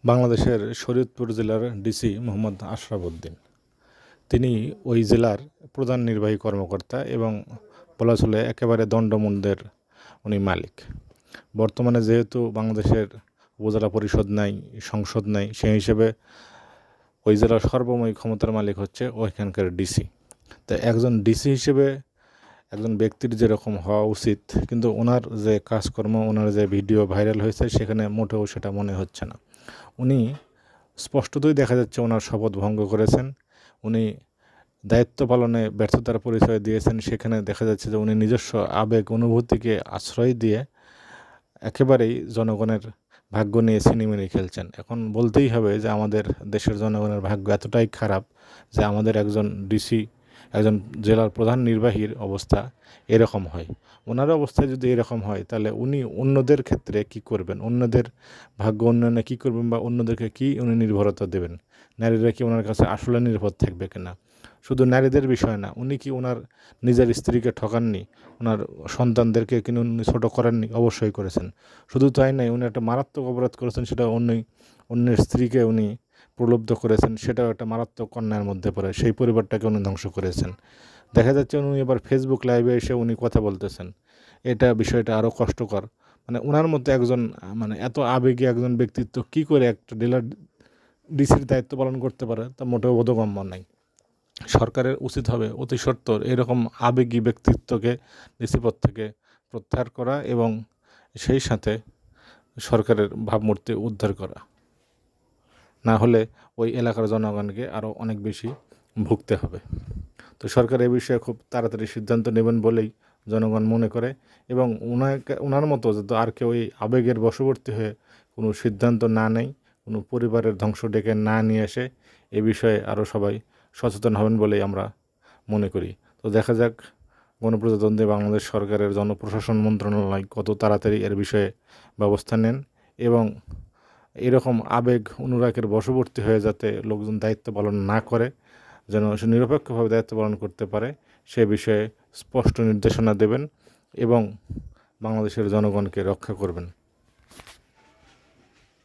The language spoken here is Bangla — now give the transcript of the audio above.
বাংলাদেশের শরীয়তপুর জেলার ডিসি মোহাম্মদ আশরাফ উদ্দিন, তিনি ওই জেলার প্রধান নির্বাহী কর্মকর্তা এবং বলা চলে একেবারে দণ্ডমুণ্ডের উনি মালিক। বর্তমানে যেহেতু বাংলাদেশের উপজেলা পরিষদ নাই, সংসদ নাই, সেই হিসেবে ওই জেলার সর্বময় ক্ষমতার মালিক হচ্ছে ওইখানকার ডিসি। তো একজন ডিসি হিসেবে একজন ব্যক্তির যেরকম হওয়া উচিত, কিন্তু ওনার যে কাজকর্ম, ওনার যে ভিডিও ভাইরাল হয়েছে, সেখানে মোটেও সেটা মনে হচ্ছে না। উনি স্পষ্টতই দেখা যাচ্ছে ওনার শপথ ভঙ্গ করেছেন, উনি দায়িত্ব পালনে ব্যর্থতার পরিচয় দিয়েছেন। সেখানে দেখা যাচ্ছে যে উনি নিজস্ব আবেগ অনুভূতিকে আশ্রয় দিয়ে একেবারেই জনগণের ভাগ্য নিয়ে ছিনিমিনি খেলছেন। এখন বলতেই হবে যে আমাদের দেশের জনগণের ভাগ্য এতটাই খারাপ যে আমাদের একজন ডিসি, একজন জেলার প্রধান নির্বাহীর অবস্থা এরকম হয়। ওনার অবস্থায় যদি এরকম হয়, তাহলে উনি অন্যদের ক্ষেত্রে কি করবেন, অন্যদের ভাগ্য উন্নয়নে কী করবেন, বা অন্যদেরকে কী উনি নির্ভরতা দেবেন? নারীরা কি ওনার কাছে আসলে নির্ভর থাকবে কিনা? শুধু নারীদের বিষয় না, উনি কি ওনার নিজের স্ত্রীকে ঠকাননি? ওনার সন্তানদেরকে কিন্তু উনি ছোটো করেননি? অবশ্যই করেছেন। শুধু তাই নয়, উনি একটা মারাত্মক অপরাধ করেছেন, সেটা অন্যের স্ত্রীকে উনি প্রলুব্ধ করেছেন, সেটাও একটা মারাত্মক অন্যায়ের মধ্যে পড়ে। সেই পরিবারটাকে উনি ধ্বংস করেছেন। দেখা যাচ্ছে উনি এবার ফেসবুক লাইভে এসে উনি কথা বলতেছেন, এটা বিষয়টা আরও কষ্টকর। মানে ওনার মধ্যে একজন এত আবেগী একজন ব্যক্তিত্ব কি করে একটা জেলার ডিসির দায়িত্ব পালন করতে পারে, তা মোটেও বোধগম্য নাই। সরকারের উচিত হবে অতি সত্বর এরকম আবেগী ব্যক্তিত্বকে ডিসি পদ থেকে প্রত্যাহার করা এবং সেই সাথে সরকারের ভাবমূর্তি উদ্ধার করা। না হলে ওই এলাকার জনগণকে আরও অনেক বেশি ভুগতে হবে। তো সরকার এ বিষয়ে খুব তাড়াতাড়ি সিদ্ধান্ত নেবেন বলেই জনগণ মনে করে, এবং ওনার মতো যাতে আর কেউ এই আবেগের বশবর্তী হয়ে কোনো সিদ্ধান্ত না নেয়, কোনো পরিবারের ধ্বংস ডেকে না নিয়ে আসে, এ বিষয়ে আরও সবাই সচেতন হবেন বলেই আমরা মনে করি। তো দেখা যাক গণপ্রজাতন্ত্রী বাংলাদেশ সরকারের জনপ্রশাসন মন্ত্রণালয় কত তাড়াতাড়ি এর বিষয়ে ব্যবস্থা নেন, এবং এরকম আবেগ অনুরাগের বশবর্তী হয়ে যাতে লোকজন দায়িত্ব পালন না করে, যেন সে নিরপেক্ষভাবে দায়িত্ব পালন করতে পারে, সে বিষয়ে স্পষ্ট নির্দেশনা দেবেন এবং বাংলাদেশের জনগণকে রক্ষা করবেন।